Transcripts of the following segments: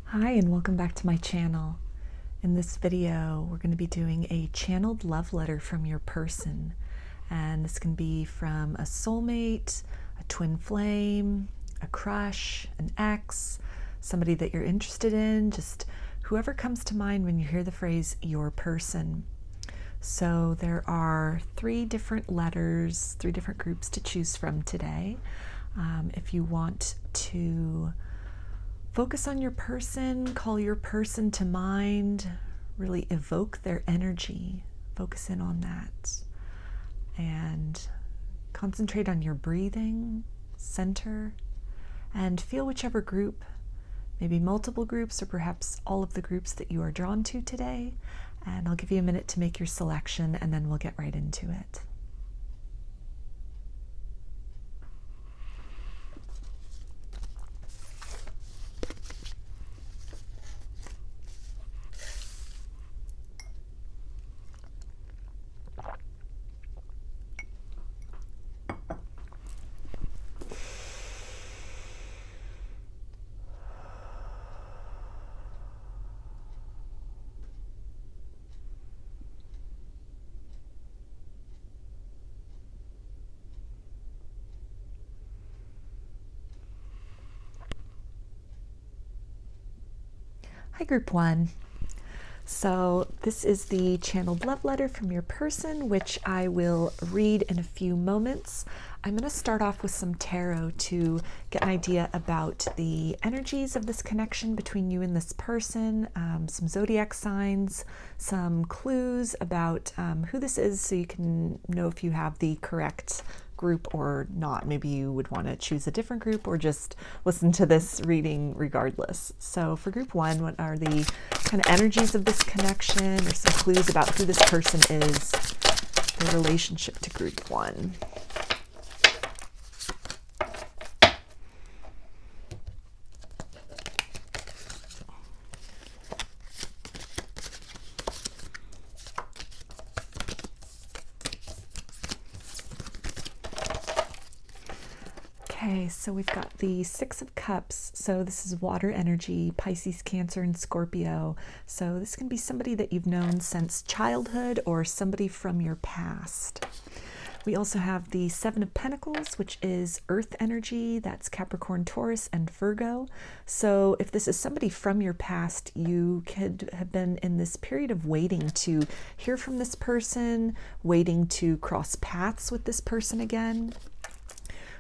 Hi, and welcome back to my channel. In this video, we're going to be doing a channeled love letter from your person. And this can be from a soulmate, a twin flame, a crush, an ex, somebody that you're interested in, just whoever comes to mind when you hear the phrase your person. So there are 3 different letters, 3 different groups to choose from today. If you want to focus on your person, call your person to mind, really evoke their energy, focus in on that, and concentrate on your breathing, center, and feel whichever group, maybe multiple groups or perhaps all of the groups that you are drawn to today. And I'll give you a minute to make your selection and then we'll get right into it. Hi, Group 1. So this is the channeled love letter from your person, which I will read in a few moments. I'm going to start off with some tarot to get an idea about the energies of this connection between you and this person, some zodiac signs, some clues about who this is so you can know if you have the correct group or not. Maybe you would want to choose a different group or just listen to this reading regardless. So for Group 1, what are the kind of energies of this connection or some clues about who this person is, their relationship to Group 1? Okay, so we've got the 6 of Cups. So this is water energy, Pisces, Cancer, and Scorpio. So this can be somebody that you've known since childhood or somebody from your past. We also have the 7 of Pentacles, which is earth energy. That's Capricorn, Taurus, and Virgo. So if this is somebody from your past, you could have been in this period of waiting to hear from this person, waiting to cross paths with this person again.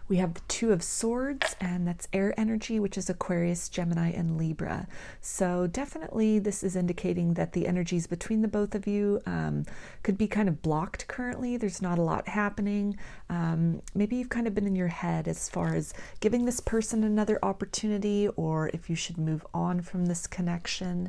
We have the 2 of Swords, and that's air energy, which is Aquarius, Gemini, and Libra. So definitely this is indicating that the energies between the both of you could be kind of blocked currently. There's not a lot happening. Maybe you've kind of been in your head as far as giving this person another opportunity or if you should move on from this connection.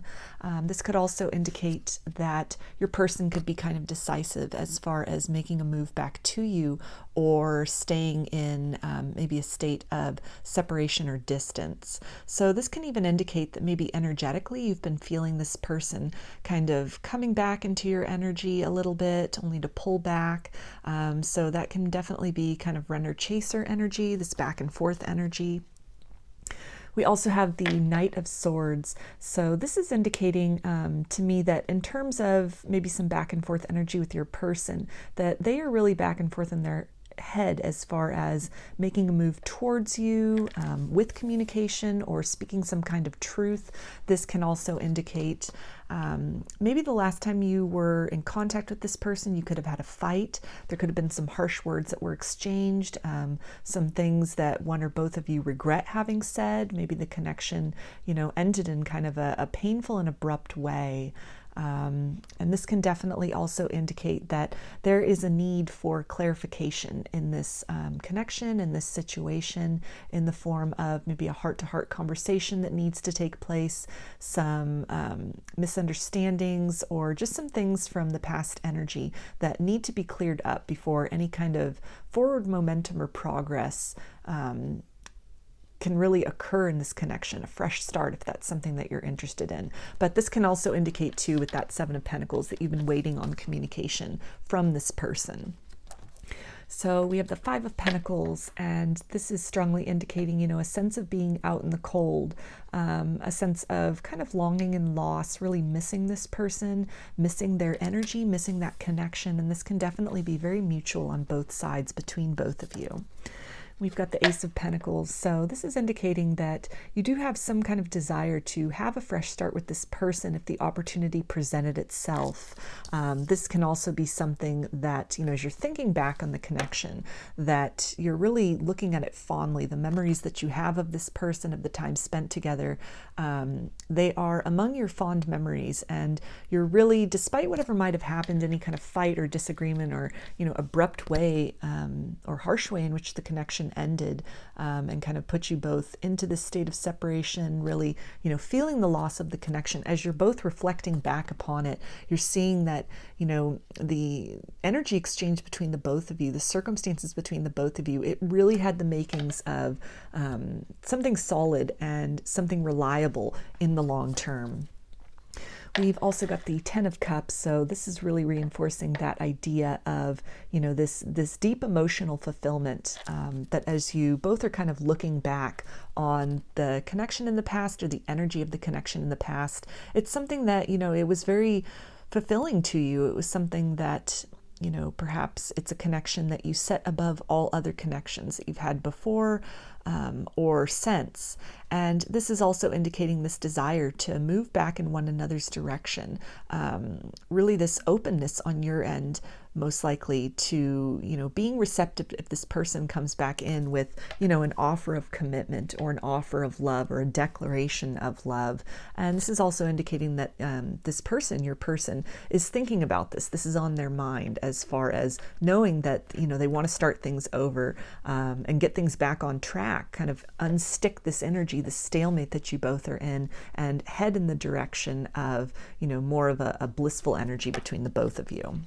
This could also indicate that your person could be kind of decisive as far as making a move back to you or staying in maybe a state of separation or distance. So this can even indicate that maybe energetically you've been feeling this person kind of coming back into your energy a little bit, only to pull back. So that can definitely be kind of runner-chaser energy, this back and forth energy. We also have the Knight of Swords. So this is indicating to me that in terms of maybe some back and forth energy with your person, that they are really back and forth in their head as far as making a move towards you with communication or speaking some kind of truth. This can also indicate maybe the last time you were in contact with this person, you could have had a fight. There could have been some harsh words that were exchanged, some things that one or both of you regret having said. Maybe the connection, ended in kind of a painful and abrupt way. And this can definitely also indicate that there is a need for clarification in this connection, in this situation, in the form of maybe a heart-to-heart conversation that needs to take place, some misunderstandings, or just some things from the past energy that need to be cleared up before any kind of forward momentum or progress can really occur in this connection, a fresh start if that's something that you're interested in. But this can also indicate too, with that 7 of Pentacles, that you've been waiting on communication from this person. So we have the Five of Pentacles, and this is strongly indicating, a sense of being out in the cold, a sense of kind of longing and loss, really missing this person, missing their energy, missing that connection. And this can definitely be very mutual on both sides between both of you. We've got the Ace of Pentacles. So this is indicating that you do have some kind of desire to have a fresh start with this person if the opportunity presented itself. This can also be something that, as you're thinking back on the connection, that you're really looking at it fondly. The memories that you have of this person, of the time spent together, they are among your fond memories. And you're really, despite whatever might have happened, any kind of fight or disagreement or, abrupt way or harsh way in which the connection ended, and kind of put you both into this state of separation, really, feeling the loss of the connection. As you're both reflecting back upon it, you're seeing that, the energy exchange between the both of you, the circumstances between the both of you, it really had the makings of something solid and something reliable in the long term. We've also got the Ten of Cups, so this is really reinforcing that idea of, this deep emotional fulfillment, that as you both are kind of looking back on the connection in the past, or the energy of the connection in the past, it's something that, it was very fulfilling to you. It was something that, perhaps it's a connection that you set above all other connections that you've had before, or since. And this is also indicating this desire to move back in one another's direction. Really this openness on your end, most likely to, being receptive if this person comes back in with, an offer of commitment or an offer of love or a declaration of love. And this is also indicating that this person, your person, is thinking about this. This is on their mind, as far as knowing that, they want to start things over, and get things back on track, kind of unstick this energy, the stalemate that you both are in, and head in the direction of, more of a blissful energy between the both of you.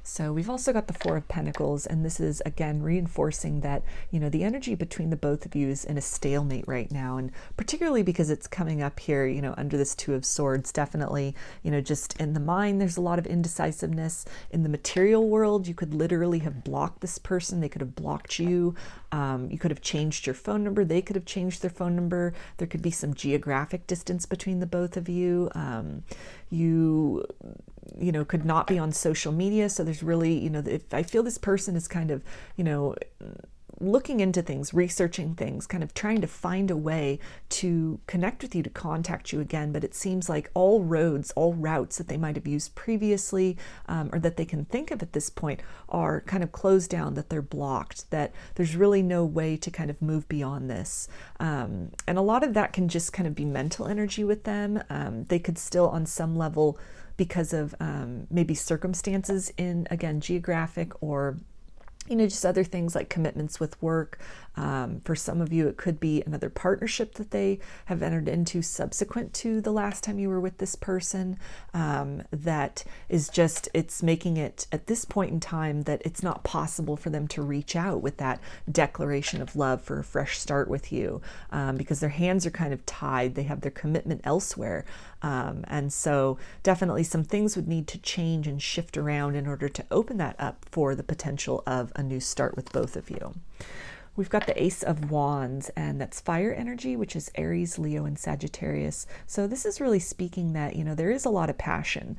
So we've also got the Four of Pentacles, and this is again reinforcing that, the energy between the both of you is in a stalemate right now, and particularly because it's coming up here, under this Two of Swords, definitely, just in the mind, there's a lot of indecisiveness. In the material world, you could literally have blocked this person. They could have blocked you. You could have changed your phone number. They could have changed their phone number. There could be some geographic distance between the both of you. You could not be on social media. So there's really, if I feel this person is kind of, looking into things, researching things, kind of trying to find a way to connect with you, to contact you again. But it seems like all roads, all routes that they might have used previously, or that they can think of at this point, are kind of closed down, that they're blocked, that there's really no way to kind of move beyond this. And a lot of that can just kind of be mental energy with them. They could still on some level, because of maybe circumstances in, again, geographic or just other things like commitments with work. For some of you, it could be another partnership that they have entered into subsequent to the last time you were with this person. That is just, it's making it at this point in time that it's not possible for them to reach out with that declaration of love for a fresh start with you, because their hands are kind of tied. They have their commitment elsewhere. And so definitely some things would need to change and shift around in order to open that up for the potential of a new start with both of you. We've got the Ace of Wands, and that's fire energy, which is Aries, Leo, and Sagittarius. So this is really speaking that, there is a lot of passion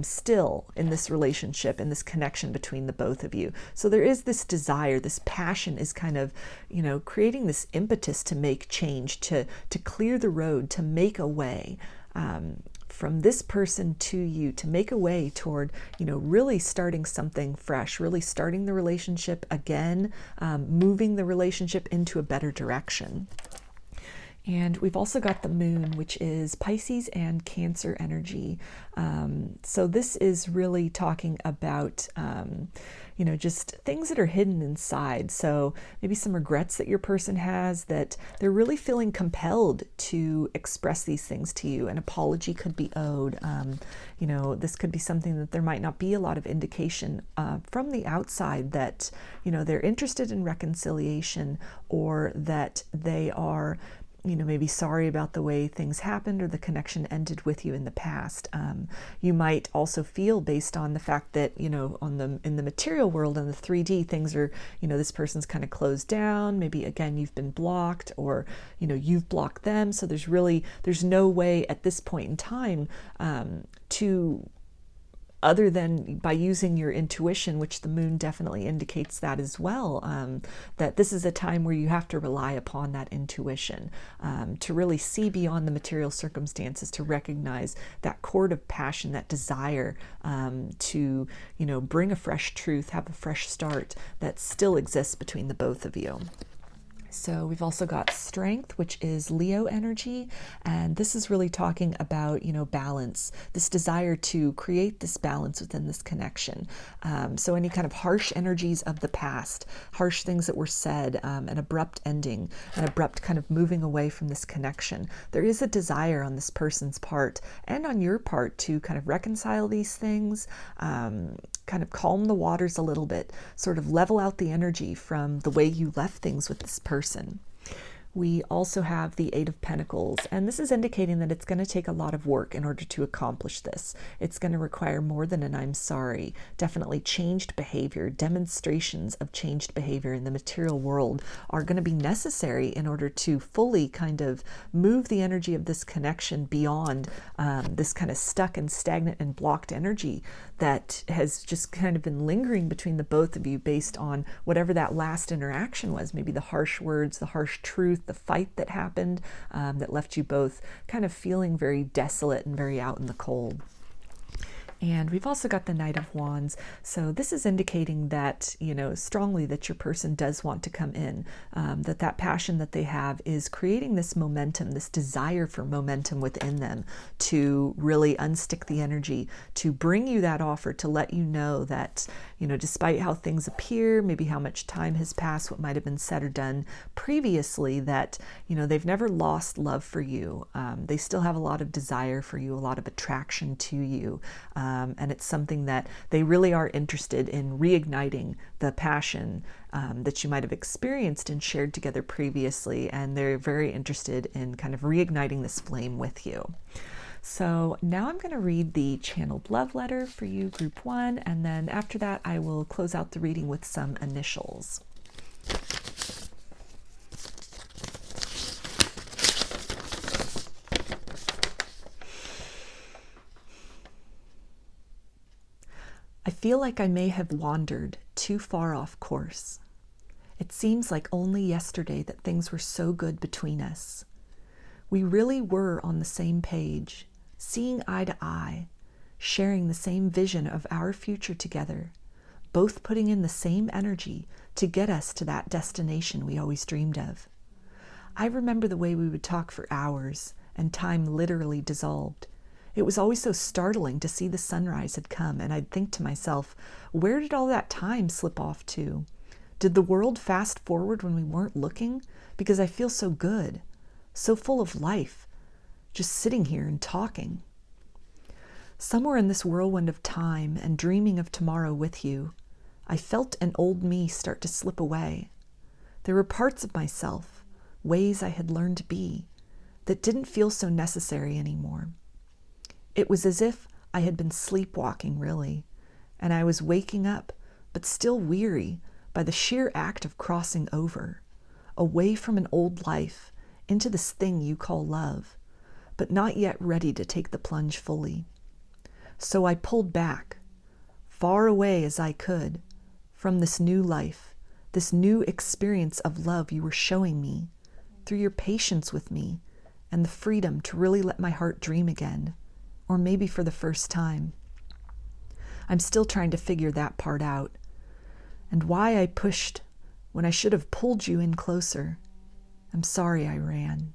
still in this relationship, in this connection between the both of you. So there is this desire, this passion is kind of, creating this impetus to make change, to clear the road, to make a way. From this person to you, to make a way toward, really starting something fresh, really starting the relationship again, moving the relationship into a better direction. And we've also got the moon, which is Pisces and Cancer energy. So this is really talking about, just things that are hidden inside. So maybe some regrets that your person has, that they're really feeling compelled to express these things to you. An apology could be owed. This could be something that there might not be a lot of indication from the outside that, they're interested in reconciliation, or that they are maybe sorry about the way things happened or the connection ended with you in the past. You might also feel, based on the fact that, in the material world, in the 3D, things are, this person's kind of closed down. Maybe, again, you've been blocked, or, you've blocked them. So there's no way at this point in time to, other than by using your intuition, which the moon definitely indicates that as well, that this is a time where you have to rely upon that intuition to really see beyond the material circumstances, to recognize that chord of passion, that desire to, bring a fresh truth, have a fresh start that still exists between the both of you. So we've also got strength, which is Leo energy. And this is really talking about, balance, this desire to create this balance within this connection. So any kind of harsh energies of the past, harsh things that were said, an abrupt ending, an abrupt kind of moving away from this connection. There is a desire on this person's part and on your part to kind of reconcile these things, kind of calm the waters a little bit, sort of level out the energy from the way you left things with this person. We also have the Eight of Pentacles, and this is indicating that it's going to take a lot of work in order to accomplish this. It's going to require more than an I'm sorry. Definitely changed behavior, demonstrations of changed behavior in the material world are going to be necessary in order to fully kind of move the energy of this connection beyond this kind of stuck and stagnant and blocked energy that has just kind of been lingering between the both of you based on whatever that last interaction was, maybe the harsh words, the harsh truth, the fight that happened that left you both kind of feeling very desolate and very out in the cold. And we've also got the Knight of Wands. So this is indicating that, strongly that your person does want to come in, that passion that they have is creating this momentum, this desire for momentum within them to really unstick the energy, to bring you that offer, to let you know that, despite how things appear, maybe how much time has passed, what might have been said or done previously, that, they've never lost love for you. They still have a lot of desire for you, a lot of attraction to you. And it's something that they really are interested in reigniting the passion that you might have experienced and shared together previously. And they're very interested in kind of reigniting this flame with you. So now I'm going to read the channeled love letter for you, group 1. And then after that, I will close out the reading with some initials. I feel like I may have wandered too far off course. It seems like only yesterday that things were so good between us. We really were on the same page, seeing eye to eye, sharing the same vision of our future together, both putting in the same energy to get us to that destination we always dreamed of. I remember the way we would talk for hours, and time literally dissolved. It was always so startling to see the sunrise had come, and I'd think to myself, where did all that time slip off to? Did the world fast forward when we weren't looking? Because I feel so good, so full of life, just sitting here and talking. Somewhere in this whirlwind of time and dreaming of tomorrow with you, I felt an old me start to slip away. There were parts of myself, ways I had learned to be, that didn't feel so necessary anymore. It was as if I had been sleepwalking, really, and I was waking up, but still weary by the sheer act of crossing over, away from an old life, into this thing you call love, but not yet ready to take the plunge fully. So I pulled back, far away as I could, from this new life, this new experience of love you were showing me, through your patience with me, and the freedom to really let my heart dream again. Or maybe for the first time. I'm still trying to figure that part out, and why I pushed when I should have pulled you in closer. I'm sorry I ran.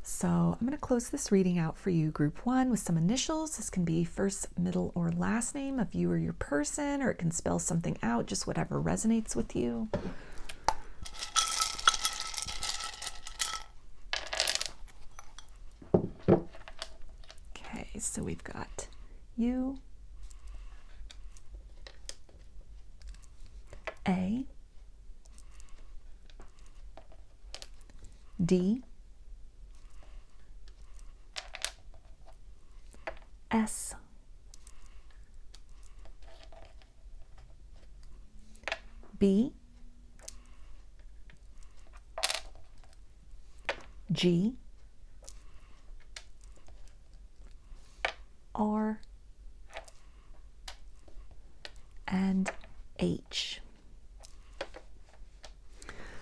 So I'm going to close this reading out for you, group 1, with some initials. This can be first, middle, or last name of you or your person, or it can spell something out, just whatever resonates with you. So we've got U, A, D, S, B, G, R, and H.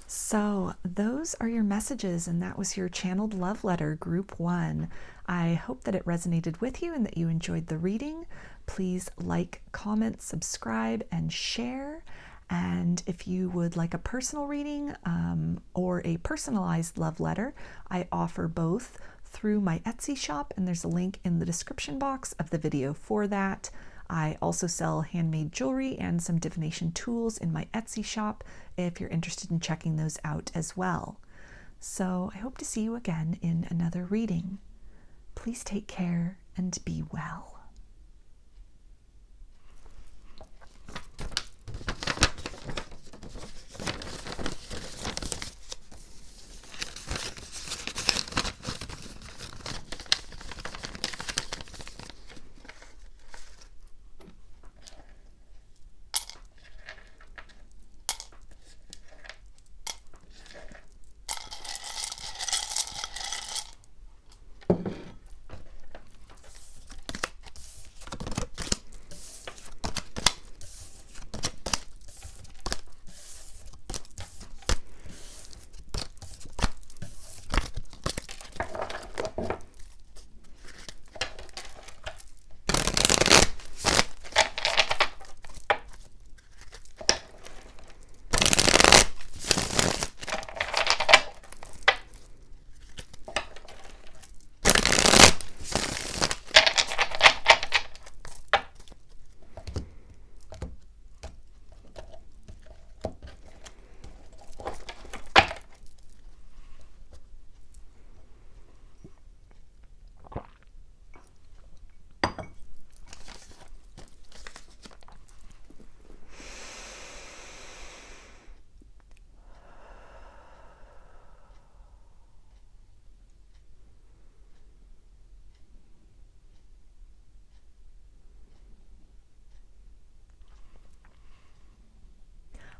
So those are your messages, and that was your channeled love letter, group 1. I hope that it resonated with you and that you enjoyed the reading. Please like, comment, subscribe, and share. And if you would like a personal reading or a personalized love letter, I offer both through my Etsy shop, and there's a link in the description box of the video for that. I also sell handmade jewelry and some divination tools in my Etsy shop if you're interested in checking those out as well. So I hope to see you again in another reading. Please take care and be well.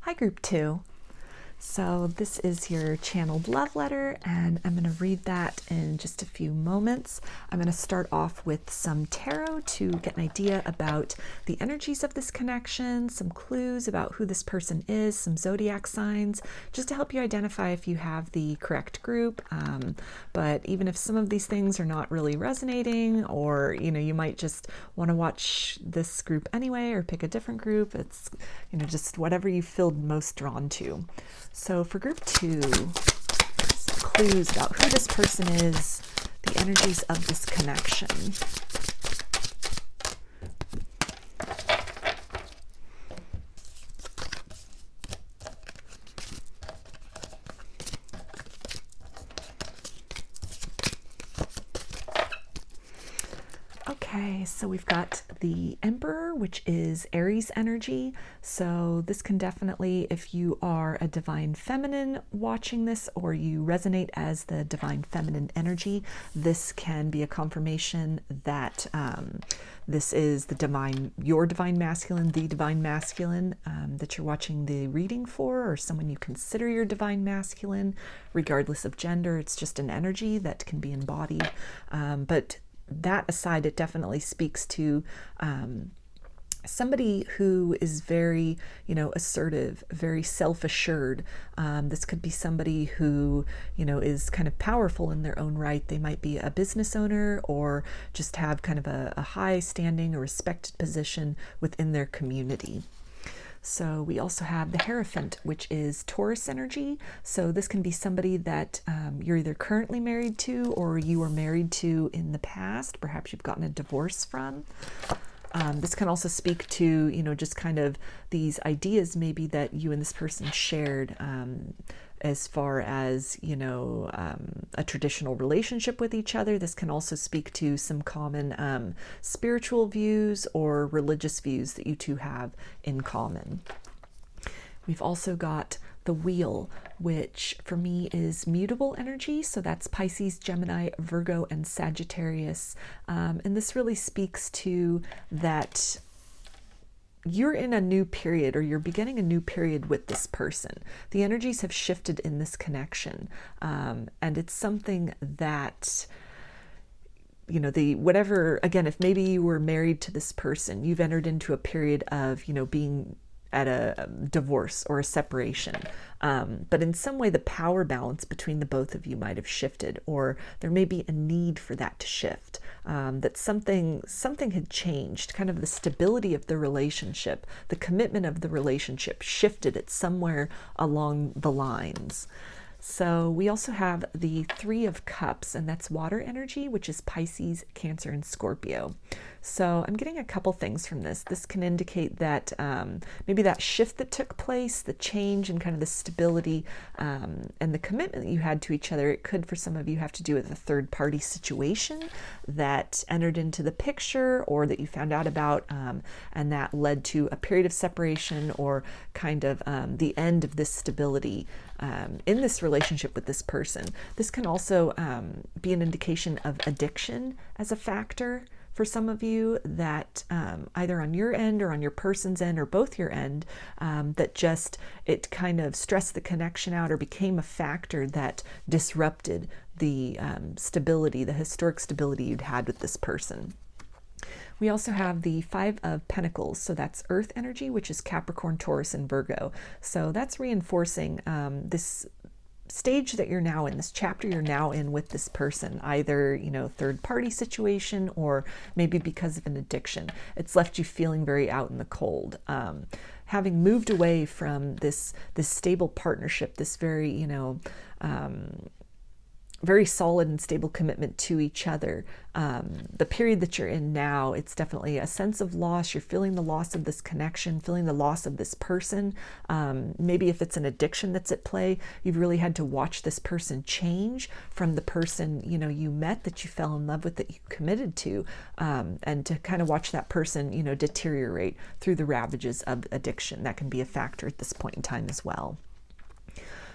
Hi, group 2. So this is your channeled love letter, and I'm going to read that in just a few moments. I'm going to start off with some tarot to get an idea about the energies of this connection, some clues about who this person is, some zodiac signs, just to help you identify if you have the correct group. But even if some of these things are not really resonating, or you might just want to watch this group anyway or pick a different group, it's just whatever you feel most drawn to. So for group 2, some clues about who this person is, the energies of this connection. Okay, so we've got the Emperor, which is Aries energy. So this can definitely, if you are a divine feminine watching this, or you resonate as the divine feminine energy, this can be a confirmation that this is your divine masculine, the divine masculine that you're watching the reading for, or someone you consider your divine masculine, regardless of gender. It's just an energy that can be embodied. But that aside, it definitely speaks to somebody who is very, assertive, very self-assured. This could be somebody who, is kind of powerful in their own right. They might be a business owner or just have kind of a high standing or respected position within their community. So we also have the Hierophant, which is Taurus energy. So this can be somebody that you're either currently married to or you were married to in the past. Perhaps you've gotten a divorce from. This can also speak to, just kind of these ideas maybe that you and this person shared as far as, a traditional relationship with each other. This can also speak to some common spiritual views or religious views that you two have in common. We've also got the wheel, which for me is mutable energy. So that's Pisces, Gemini, Virgo, and Sagittarius. And this really speaks to that you're in a new period, or you're beginning a new period with this person. The energies have shifted in this connection. And it's something that, you know, whatever, again, if maybe you were married to this person, you've entered into a period of, you know, being at a divorce or a separation. But in some way, the power balance between the both of you might have shifted, or there may be a need for that to shift, that something had changed, kind of the stability of the relationship, the commitment of the relationship shifted it somewhere along the lines. So we also have the Three of Cups, and that's water energy, which is Pisces, Cancer, and Scorpio. So I'm getting a couple things from this. This can indicate that maybe that shift that took place, the change and kind of the stability and the commitment that you had to each other, it could for some of you have to do with a third party situation that entered into the picture, or that you found out about, and that led to a period of separation, or kind of the end of this stability in this relationship with this person. This can also be an indication of addiction as a factor for some of you, that either on your end or on your person's end or both your end, that just it kind of stressed the connection out, or became a factor that disrupted the stability, the historic stability you'd had with this person. We also have the Five of Pentacles. So that's earth energy, which is Capricorn, Taurus, and Virgo. So that's reinforcing this stage that you're now in, this chapter you're now in with this person, either, you know, third party situation, or maybe because of an addiction. It's left you feeling very out in the cold. Having moved away from this stable partnership, this very, you know, very solid and stable commitment to each other. The period that you're in now, it's definitely a sense of loss. You're feeling the loss of this connection, feeling the loss of this person. Maybe if it's an addiction that's at play, you've really had to watch this person change from the person, you know, you met, that you fell in love with, that you committed to, and to kind of watch that person, you know, deteriorate through the ravages of addiction. That can be a factor at this point in time as well.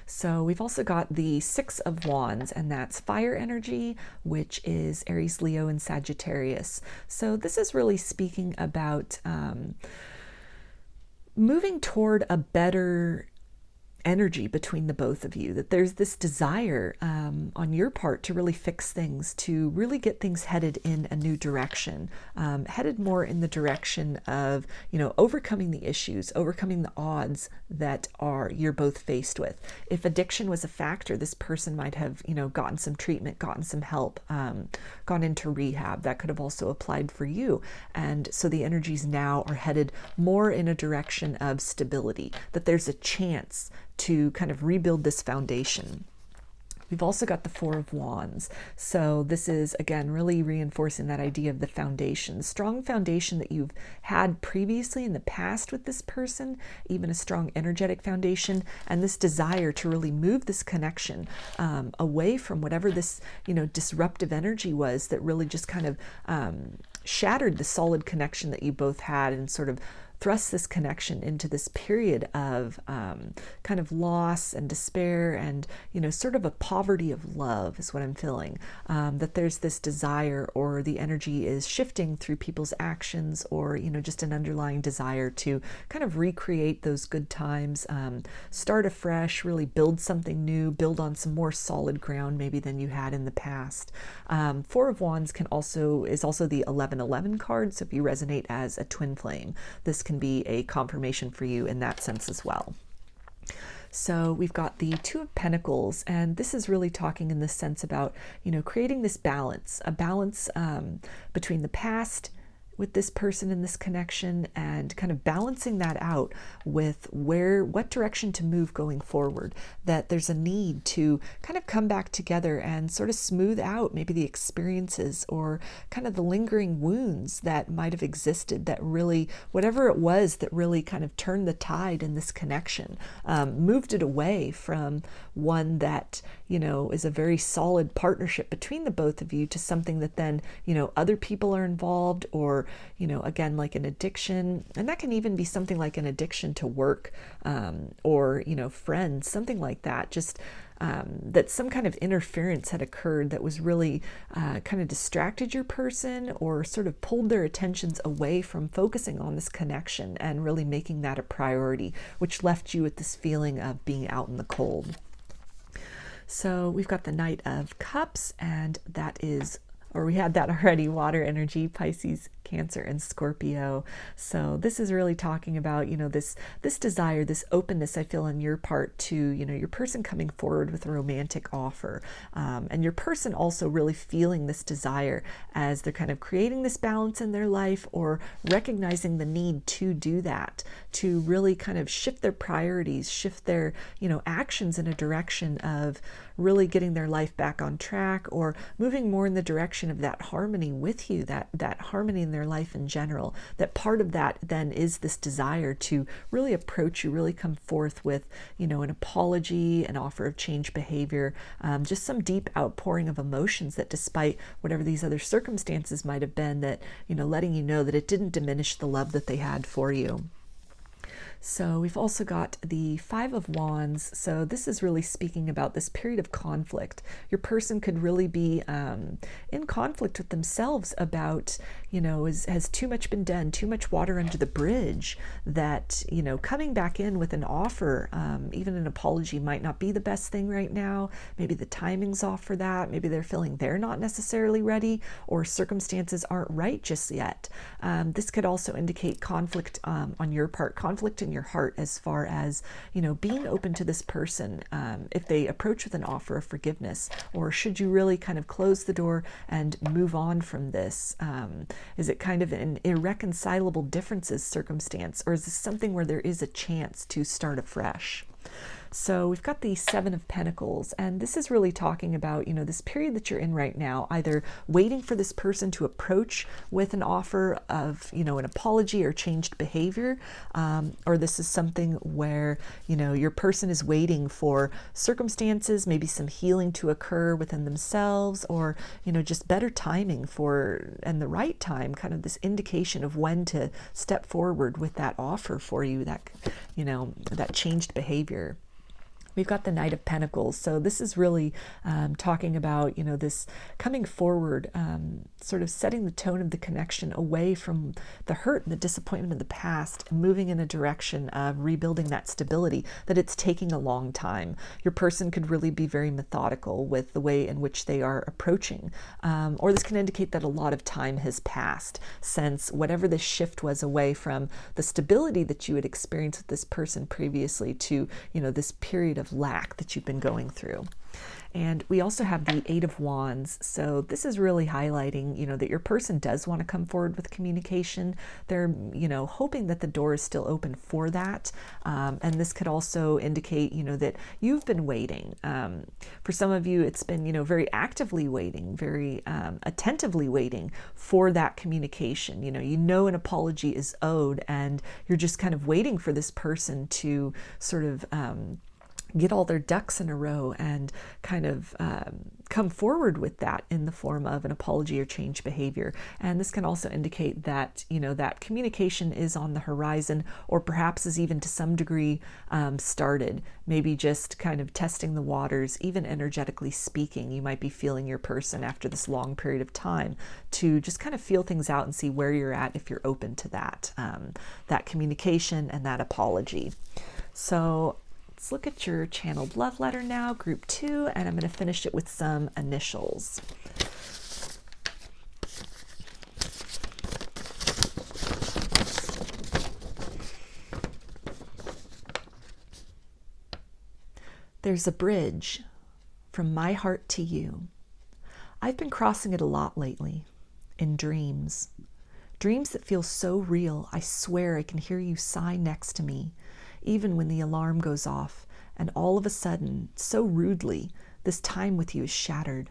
So we've also got the Six of Wands, and that's fire energy, which is Aries, Leo, and Sagittarius. So this is really speaking about moving toward a better energy between the both of you, that there's this desire on your part to really fix things, to really get things headed in a new direction, headed more in the direction of, you know, overcoming the issues, overcoming the odds that you're both faced with. If addiction was a factor, this person might have, you know, gotten some treatment, gotten some help, gone into rehab. That could have also applied for you. And so the energies now are headed more in a direction of stability, that there's a chance to kind of rebuild this foundation. We've also got the Four of Wands. So this is, again, really reinforcing that idea of the foundation, strong foundation that you've had previously in the past with this person, even a strong energetic foundation, and this desire to really move this connection away from whatever this, you know, disruptive energy was that really just kind of shattered the solid connection that you both had, and sort of thrust this connection into this period of kind of loss and despair, and, you know, sort of a poverty of love is what I'm feeling. That there's this desire, or the energy is shifting through people's actions, or, you know, just an underlying desire to kind of recreate those good times, start afresh, really build something new, build on some more solid ground maybe than you had in the past. Four of Wands is also the 1111 card. So if you resonate as a twin flame, this can be a confirmation for you in that sense as well. So we've got the Two of Pentacles, and this is really talking in the sense about, you know, creating this balance, a balance between the past with this person in this connection, and kind of balancing that out with what direction to move going forward. That there's a need to kind of come back together and sort of smooth out maybe the experiences, or kind of the lingering wounds that might have existed, that really, whatever it was that really kind of turned the tide in this connection, moved it away from one that, you know, is a very solid partnership between the both of you, to something that then, you know, other people are involved, or again, like an addiction. And that can even be something like an addiction to work, or, friends, something like that. Just that some kind of interference had occurred that was really kind of distracted your person, or sort of pulled their attentions away from focusing on this connection and really making that a priority, which left you with this feeling of being out in the cold. So we've got the Knight of Cups, and that is, or we had that already, water energy, Pisces, Cancer, and Scorpio. So this is really talking about, this desire, this openness I feel on your part to, your person coming forward with a romantic offer. And your person also really feeling this desire as they're kind of creating this balance in their life, or recognizing the need to do that, to really kind of shift their priorities, shift their, actions in a direction of really getting their life back on track, or moving more in the direction of that harmony with you, that harmony in their life in general. That part of that then is this desire to really approach you, really come forth with, an apology, an offer of change behavior, just some deep outpouring of emotions that, despite whatever these other circumstances might have been, that, letting you know that it didn't diminish the love that they had for you. So we've also got the Five of Wands. So this is really speaking about this period of conflict. Your person could really be in conflict with themselves about, has too much been done, too much water under the bridge, that, coming back in with an offer, even an apology, might not be the best thing right now. Maybe the timing's off for that. Maybe they're feeling they're not necessarily ready, or circumstances aren't right just yet. This could also indicate conflict on your part, conflict in your heart, as far as, being open to this person, if they approach with an offer of forgiveness, or should you really kind of close the door and move on from this? Is it kind of an irreconcilable differences circumstance, or is this something where there is a chance to start afresh? So we've got the Seven of Pentacles, and this is really talking about, this period that you're in right now, either waiting for this person to approach with an offer of, an apology or changed behavior, or this is something where, your person is waiting for circumstances, maybe some healing to occur within themselves, or, just better timing and the right time, kind of this indication of when to step forward with that offer for you, that, that changed behavior. We've got the Knight of Pentacles. So this is really talking about, this coming forward, sort of setting the tone of the connection away from the hurt and the disappointment of the past, and moving in a direction of rebuilding that stability, that it's taking a long time. Your person could really be very methodical with the way in which they are approaching, or this can indicate that a lot of time has passed since whatever this shift was away from the stability that you had experienced with this person previously to, this period of lack that you've been going through. And we also have the Eight of Wands. So this is really highlighting, that your person does want to come forward with communication. They're, hoping that the door is still open for that. And this could also indicate, that you've been waiting. For some of you, it's been, very actively waiting, very attentively waiting for that communication. An apology is owed, and you're just kind of waiting for this person to sort of get all their ducks in a row and kind of come forward with that in the form of an apology or change behavior. And this can also indicate that, that communication is on the horizon, or perhaps is even to some degree started, maybe just kind of testing the waters, even energetically speaking. You might be feeling your person after this long period of time to just kind of feel things out and see where you're at, if you're open to that, that communication and that apology. So let's look at your channeled love letter now, group 2, and I'm going to finish it with some initials. There's a bridge from my heart to you. I've been crossing it a lot lately, in dreams. Dreams that feel so real, I swear I can hear you sigh next to me, even when the alarm goes off, and all of a sudden, so rudely, this time with you is shattered.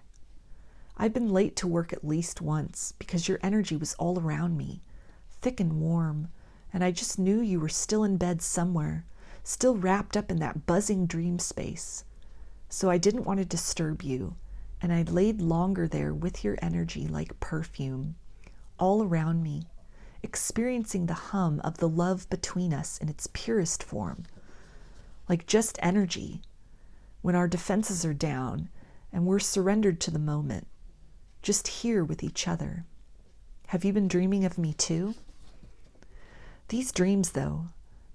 I've been late to work at least once because your energy was all around me, thick and warm, and I just knew you were still in bed somewhere, still wrapped up in that buzzing dream space. So I didn't want to disturb you, and I laid longer there with your energy like perfume, all around me, experiencing the hum of the love between us in its purest form, like just energy, when our defenses are down and we're surrendered to the moment, just here with each other. Have you been dreaming of me too? These dreams, though,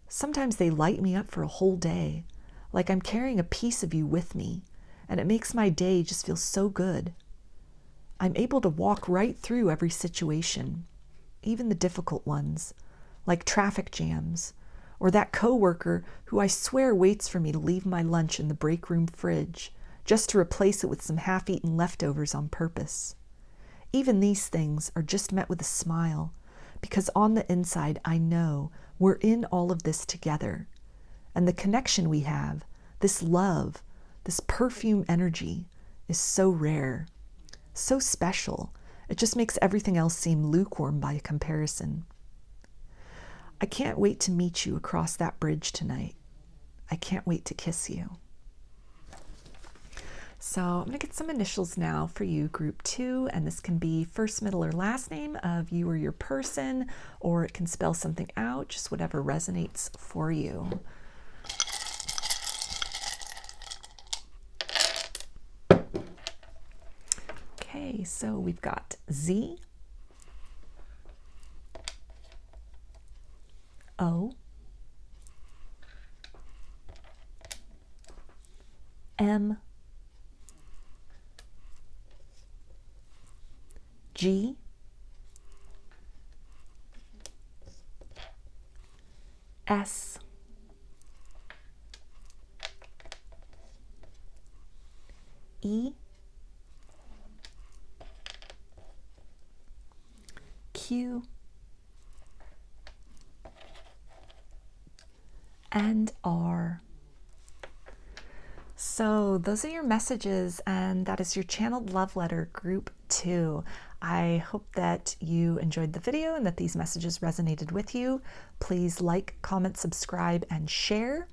sometimes they light me up for a whole day, like I'm carrying a piece of you with me, and it makes my day just feel so good. I'm able to walk right through every situation, even the difficult ones, like traffic jams, or that coworker who I swear waits for me to leave my lunch in the break room fridge, just to replace it with some half-eaten leftovers on purpose. Even these things are just met with a smile, because on the inside I know we're in all of this together, and the connection we have, this love, this perfume energy, is so rare, so special. It just makes everything else seem lukewarm by comparison. I can't wait to meet you across that bridge tonight. I can't wait to kiss you. So I'm going to get some initials now for you, group 2, and this can be first, middle, or last name of you or your person, or it can spell something out, just whatever resonates for you. Okay, so we've got Z, O, M, G, S, E, Q, and R. So those are your messages, and that is your channeled love letter, group 2. I hope that you enjoyed the video and that these messages resonated with you. Please like, comment, subscribe, and share.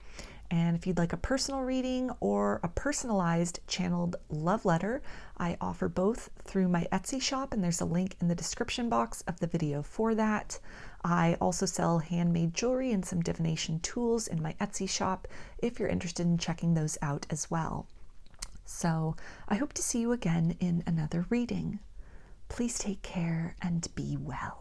And if you'd like a personal reading or a personalized channeled love letter, I offer both through my Etsy shop, and there's a link in the description box of the video for that. I also sell handmade jewelry and some divination tools in my Etsy shop if you're interested in checking those out as well. So I hope to see you again in another reading. Please take care and be well.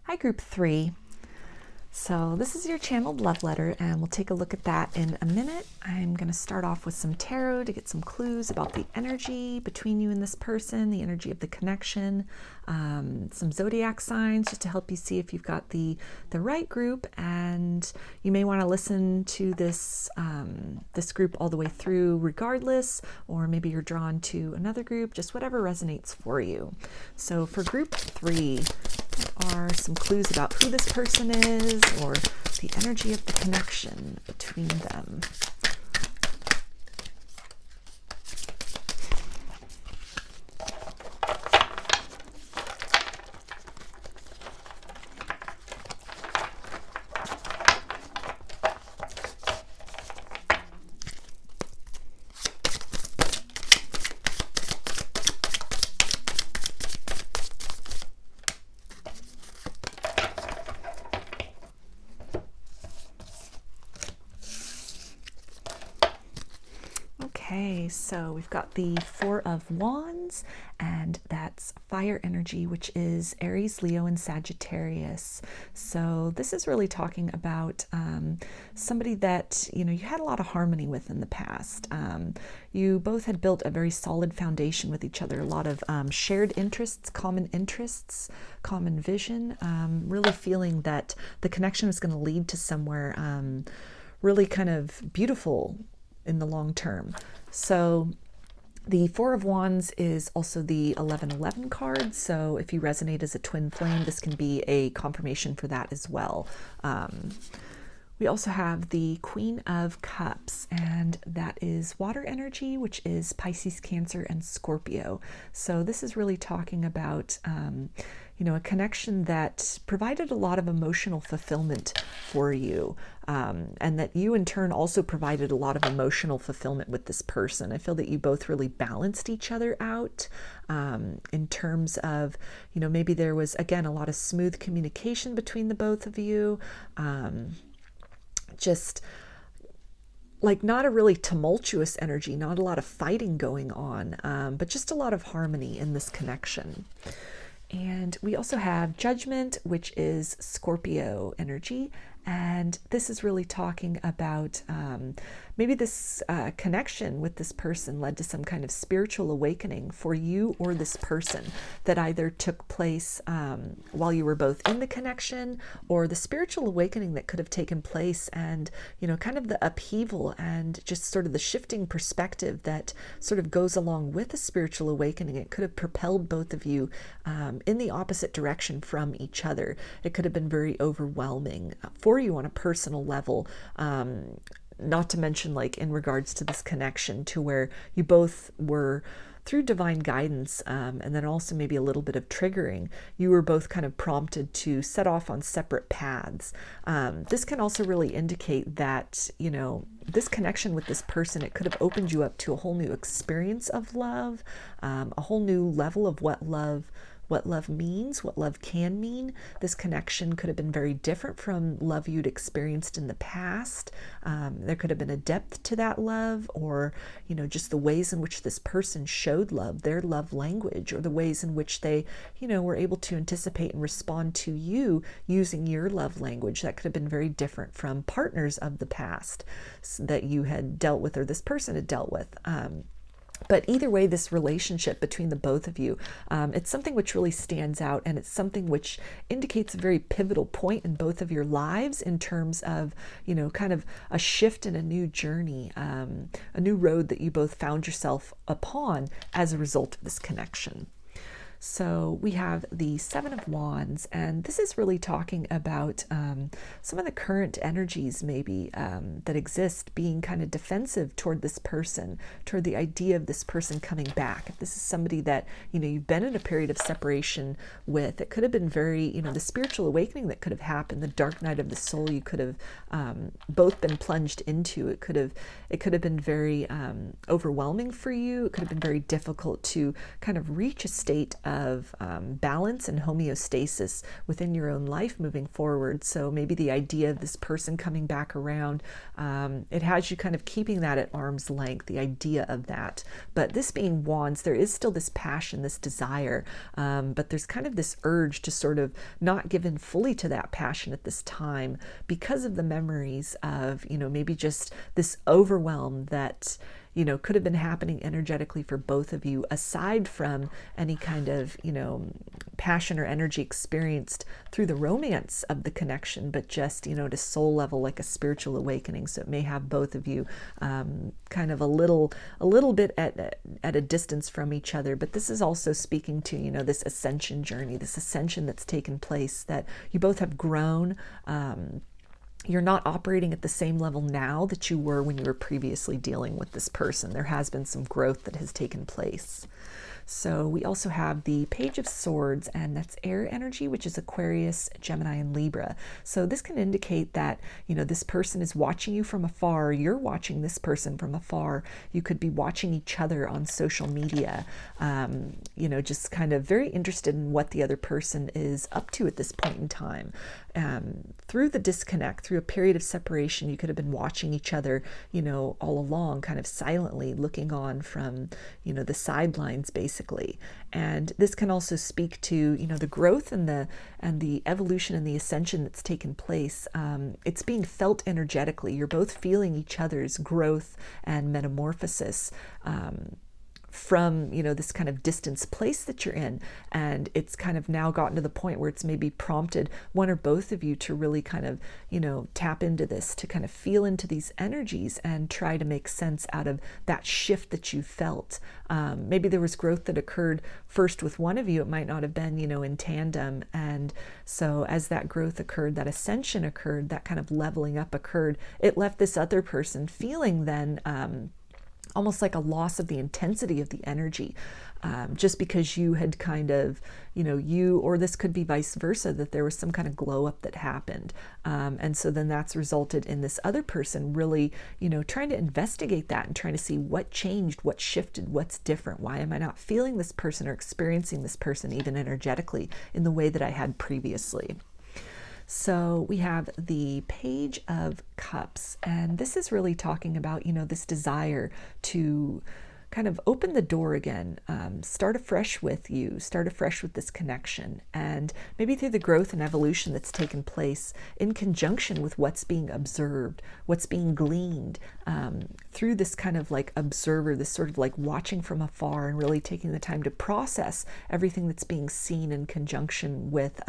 Hi, group 3. So this is your channeled love letter, and we'll take a look at that in a minute. I'm going to start off with some tarot to get some clues about the energy between you and this person, the energy of the connection, some zodiac signs just to help you see if you've got the right group. And you may want to listen to this this group all the way through regardless, or maybe you're drawn to another group, just whatever resonates for you. So for group 3, are some clues about who this person is or the energy of the connection between them. Okay, so we've got the Four of Wands, and that's fire energy, which is Aries, Leo, and Sagittarius. So this is really talking about somebody that, you had a lot of harmony with in the past. You both had built a very solid foundation with each other, a lot of shared interests, common vision, really feeling that the connection was going to lead to somewhere really kind of beautiful in the long term. So the Four of Wands is also the 1111 card. So if you resonate as a twin flame, this can be a confirmation for that as well. We also have the Queen of Cups, and that is water energy, which is Pisces, Cancer, and Scorpio. So this is really talking about, a connection that provided a lot of emotional fulfillment for you, and that you in turn also provided a lot of emotional fulfillment with this person. I feel that you both really balanced each other out in terms of, maybe there was, again, a lot of smooth communication between the both of you. Just like not a really tumultuous energy, not a lot of fighting going on, but just a lot of harmony in this connection. And we also have Judgment, which is Scorpio energy. And this is really talking about maybe this connection with this person led to some kind of spiritual awakening for you or this person that either took place while you were both in the connection, or the spiritual awakening that could have taken place, and kind of the upheaval and just sort of the shifting perspective that sort of goes along with the spiritual awakening. It could have propelled both of you in the opposite direction from each other. It could have been very overwhelming for you on a personal level, not to mention like in regards to this connection, to where you both were, through divine guidance, and then also maybe a little bit of triggering, you were both kind of prompted to set off on separate paths. This can also really indicate that, this connection with this person, it could have opened you up to a whole new experience of love, a whole new level of what love means, what love can mean. This connection could have been very different from love you'd experienced in the past. There could have been a depth to that love, or, just the ways in which this person showed love, their love language, or the ways in which they, were able to anticipate and respond to you using your love language. That could have been very different from partners of the past that you had dealt with, or this person had dealt with. But either way, this relationship between the both of you, it's something which really stands out, and it's something which indicates a very pivotal point in both of your lives in terms of, kind of a shift in a new journey, a new road that you both found yourself upon as a result of this connection. So we have the Seven of Wands, and this is really talking about some of the current energies maybe that exist, being kind of defensive toward this person, toward the idea of this person coming back. If this is somebody that, you've been in a period of separation with, it could have been very, the spiritual awakening that could have happened, the dark night of the soul you could have both been plunged into. It could have been very overwhelming for you. It could have been very difficult to kind of reach a state of balance and homeostasis within your own life moving forward. So maybe the idea of this person coming back around, it has you kind of keeping that at arm's length, the idea of that. But this being Wands, there is still this passion, this desire, but there's kind of this urge to sort of not give in fully to that passion at this time because of the memories of, maybe just this overwhelm that could have been happening energetically for both of you, aside from any kind of, passion or energy experienced through the romance of the connection, but just, at a soul level, like a spiritual awakening. So it may have both of you kind of a little bit at a distance from each other. But this is also speaking to, this ascension journey, this ascension that's taken place, that you both have grown. You're not operating at the same level now that you were when you were previously dealing with this person. There has been some growth that has taken place. So we also have the Page of Swords, and that's air energy, which is Aquarius, Gemini, and Libra. So this can indicate that, this person is watching you from afar. You're watching this person from afar. You could be watching each other on social media, just kind of very interested in what the other person is up to at this point in time. Through the disconnect, through a period of separation, you could have been watching each other, all along, kind of silently looking on from, the sidelines, basically. And this can also speak to, the growth and the evolution and the ascension that's taken place. It's being felt energetically. You're both feeling each other's growth and metamorphosis. From this kind of distance place that you're in, and it's kind of now gotten to the point where it's maybe prompted one or both of you to really kind of tap into this, to kind of feel into these energies and try to make sense out of that shift that you felt. Maybe there was growth that occurred first with one of you. It might not have been in tandem, and so as that growth occurred, that ascension occurred, that kind of leveling up occurred, it left this other person feeling then almost like a loss of the intensity of the energy, just because you had kind of, or this could be vice versa, that there was some kind of glow up that happened. And so then that's resulted in this other person really, trying to investigate that and trying to see what changed, what shifted, what's different. Why am I not feeling this person or experiencing this person even energetically in the way that I had previously? So we have the Page of Cups, and this is really talking about, this desire to kind of open the door again, start afresh with you, start afresh with this connection, and maybe through the growth and evolution that's taken place in conjunction with what's being observed, what's being gleaned through this kind of like observer, this sort of like watching from afar and really taking the time to process everything that's being seen in conjunction with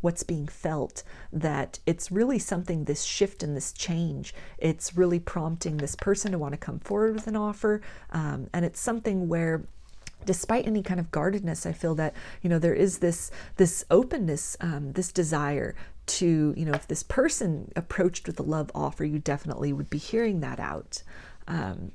what's being felt, that it's really something, this shift and this change, it's really prompting this person to want to come forward with an offer. And it's something where, despite any kind of guardedness, I feel that, there is this openness, this desire to, if this person approached with a love offer, you definitely would be hearing that out.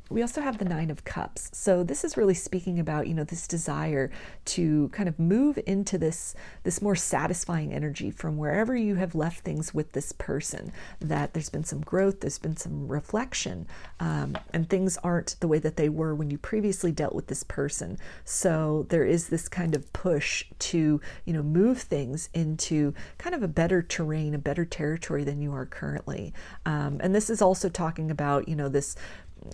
We also have the Nine of Cups. So this is really speaking about, this desire to kind of move into this more satisfying energy from wherever you have left things with this person, that there's been some growth, there's been some reflection, and things aren't the way that they were when you previously dealt with this person. So there is this kind of push to, move things into kind of a better terrain, a better territory than you are currently. And this is also talking about,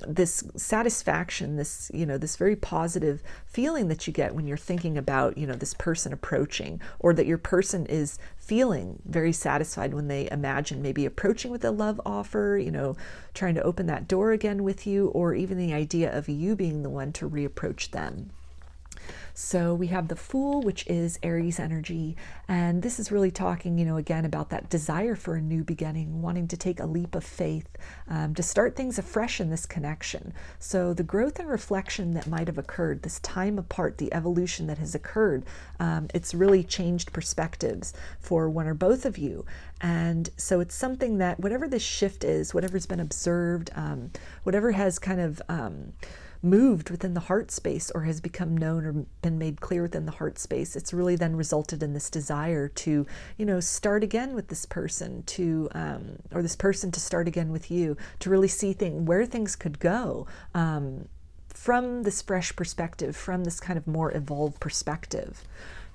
this satisfaction, this very positive feeling that you get when you're thinking about, this person approaching, or that your person is feeling very satisfied when they imagine maybe approaching with a love offer, trying to open that door again with you, or even the idea of you being the one to reapproach them. So we have the Fool, which is Aries energy, and this is really talking, again, about that desire for a new beginning, wanting to take a leap of faith, to start things afresh in this connection. So the growth and reflection that might have occurred, this time apart, the evolution that has occurred, it's really changed perspectives for one or both of you. And so it's something that whatever this shift is, whatever's been observed, whatever has kind of moved within the heart space or has become known or been made clear within the heart space, it's really then resulted in this desire to, start again with this person, to or this person to start again with you, to really see where things could go from this fresh perspective, from this kind of more evolved perspective.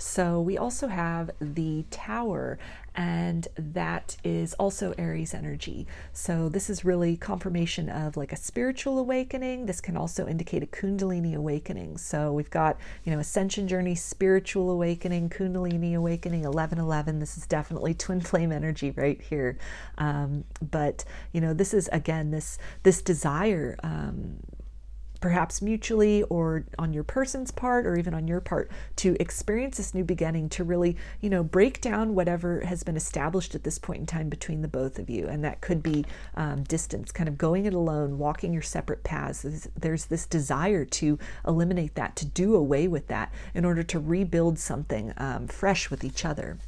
So we also have the Tower, and that is also Aries energy. So this is really confirmation of like a spiritual awakening. This can also indicate a kundalini awakening. So we've got, ascension journey, spiritual awakening, kundalini awakening, 1111. This is definitely twin flame energy right here. But this is, again, this desire perhaps mutually or on your person's part or even on your part, to experience this new beginning, to really, break down whatever has been established at this point in time between the both of you. And that could be distance, kind of going it alone, walking your separate paths. There's this desire to eliminate that, to do away with that in order to rebuild something fresh with each other.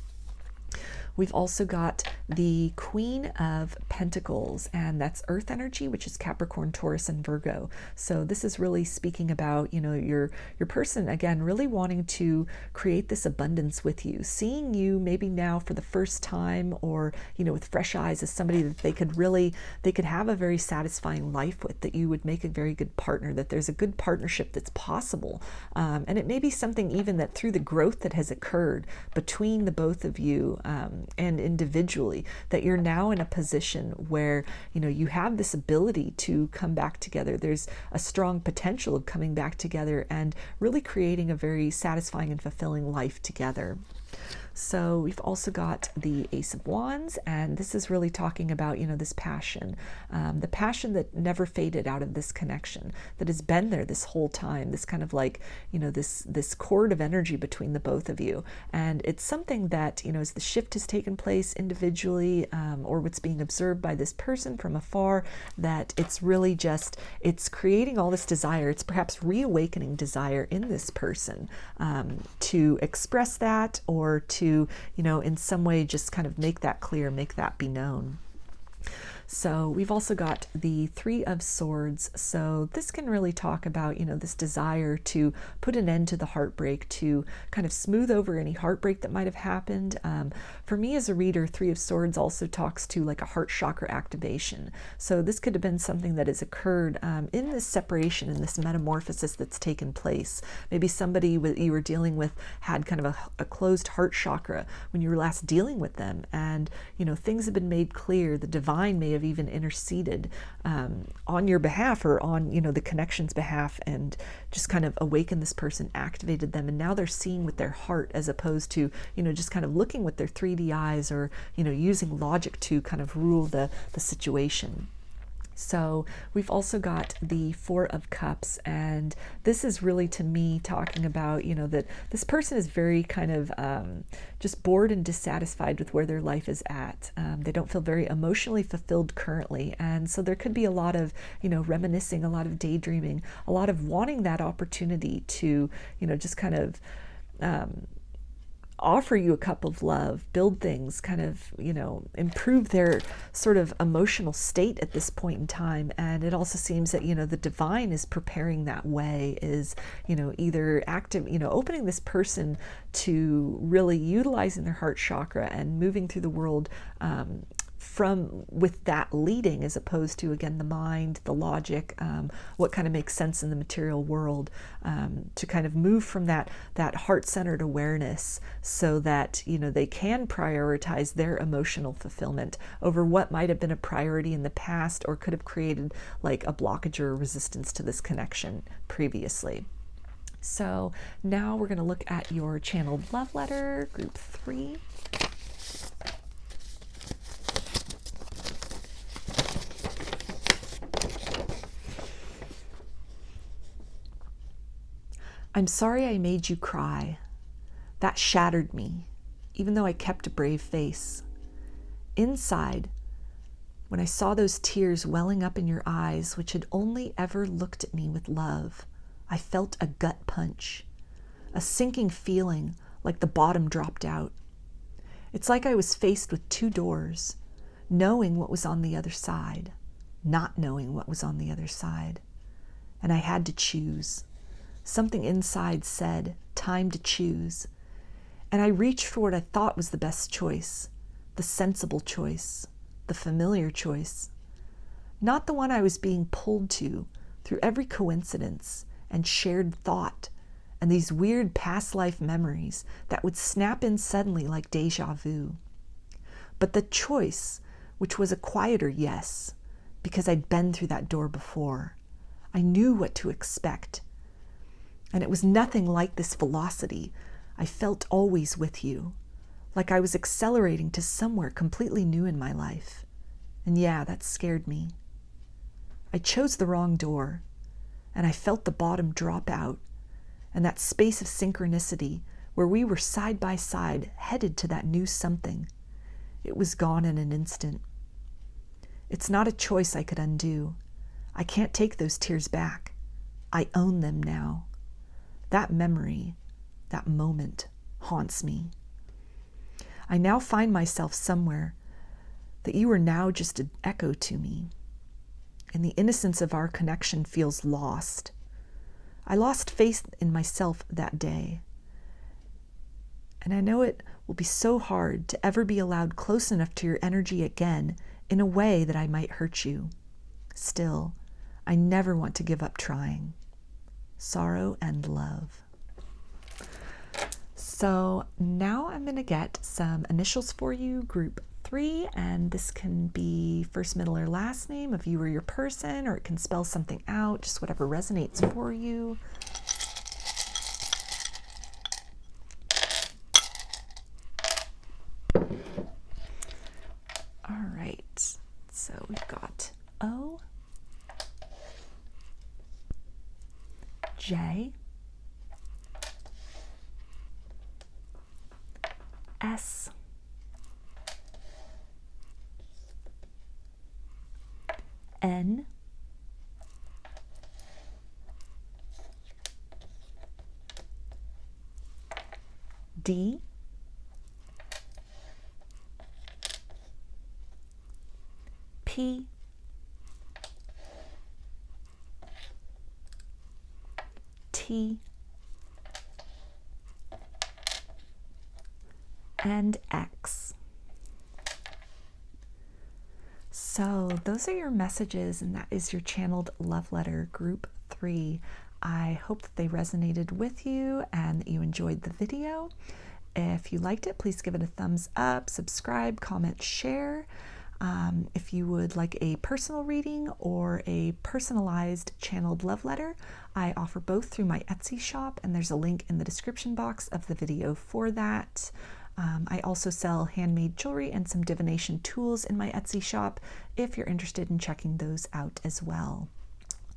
We've also got the Queen of Pentacles, and that's Earth energy, which is Capricorn, Taurus, and Virgo. So this is really speaking about, your person, again, really wanting to create this abundance with you, seeing you maybe now for the first time, or, with fresh eyes, as somebody that they could have a very satisfying life with, that you would make a very good partner, that there's a good partnership that's possible. And it may be something even that through the growth that has occurred between the both of you, and individually, that you're now in a position where you have this ability to come back together. There's a strong potential of coming back together and really creating a very satisfying and fulfilling life together. So we've also got the Ace of Wands, and this is really talking about, this passion, the passion that never faded out of this connection, that has been there this whole time, this kind of like, this cord of energy between the both of you. And it's something that, as the shift has taken place individually, or what's being observed by this person from afar, that it's really just, it's creating all this desire. It's perhaps reawakening desire in this person, to express that, or to, in some way just kind of make that clear, make that be known. So we've also got the Three of Swords. So this can really talk about, this desire to put an end to the heartbreak, to kind of smooth over any heartbreak that might have happened. For me as a reader, Three of Swords also talks to like a heart chakra activation. So this could have been something that has occurred in this separation, in this metamorphosis that's taken place. Maybe somebody you were dealing with had kind of a closed heart chakra when you were last dealing with them. And, things have been made clear. The divine may have even interceded on your behalf, or on the connection's behalf, and just kind of awakened this person, activated them, and now they're seeing with their heart as opposed to just kind of looking with their 3D eyes, or using logic to kind of rule the situation. So we've also got the Four of Cups, and this is really, to me, talking about, that this person is very kind of just bored and dissatisfied with where their life is at. They don't feel very emotionally fulfilled currently. And so there could be a lot of, reminiscing, a lot of daydreaming, a lot of wanting that opportunity to, just kind of offer you a cup of love, build things, kind of, improve their sort of emotional state at this point in time. And it also seems that, the divine is preparing that way, is, either active, opening this person to really utilizing their heart chakra and moving through the world with that leading, as opposed to, again, the mind, the logic, what kind of makes sense in the material world, to kind of move from that heart-centered awareness, so that they can prioritize their emotional fulfillment over what might have been a priority in the past, or could have created like a blockage or resistance to this connection previously. So now we're going to look at your channeled love letter, group 3. I'm sorry I made you cry. That shattered me, even though I kept a brave face. Inside, when I saw those tears welling up in your eyes, which had only ever looked at me with love, I felt a gut punch, a sinking feeling like the bottom dropped out. It's like I was faced with two doors, knowing what was on the other side, not knowing what was on the other side. And I had to choose. Something inside said, time to choose. And I reached for what I thought was the best choice, the sensible choice, the familiar choice. Not the one I was being pulled to through every coincidence and shared thought and these weird past life memories that would snap in suddenly like deja vu. But the choice, which was a quieter yes, because I'd been through that door before. I knew what to expect. And it was nothing like this velocity I felt always with you, like I was accelerating to somewhere completely new in my life. And yeah, that scared me. I chose the wrong door. and I felt the bottom drop out, and that space of synchronicity where we were side by side headed to that new something. It was gone in an instant. It's not a choice I could undo. I can't take those tears back. I own them now. That memory, that moment, haunts me. I now find myself somewhere that you are now just an echo to me, and the innocence of our connection feels lost. I lost faith in myself that day, and I know it will be so hard to ever be allowed close enough to your energy again in a way that I might hurt you. Still, I never want to give up trying. Sorrow and love. So now I'm going to get some initials for you, group 3, and this can be first, middle, or last name of you or your person, or it can spell something out, just whatever resonates for you. All right, so we've got O, J, S, N, D, P, T, and X. So those are your messages, and that is your channeled love letter, group 3. I hope that they resonated with you and that you enjoyed the video. If you liked it, please give it a thumbs up, subscribe, comment, share. If you would like a personal reading or a personalized channeled love letter, I offer both through my Etsy shop, and there's a link in the description box of the video for that. I also sell handmade jewelry and some divination tools in my Etsy shop if you're interested in checking those out as well.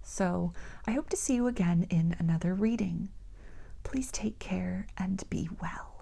So I hope to see you again in another reading. Please take care and be well.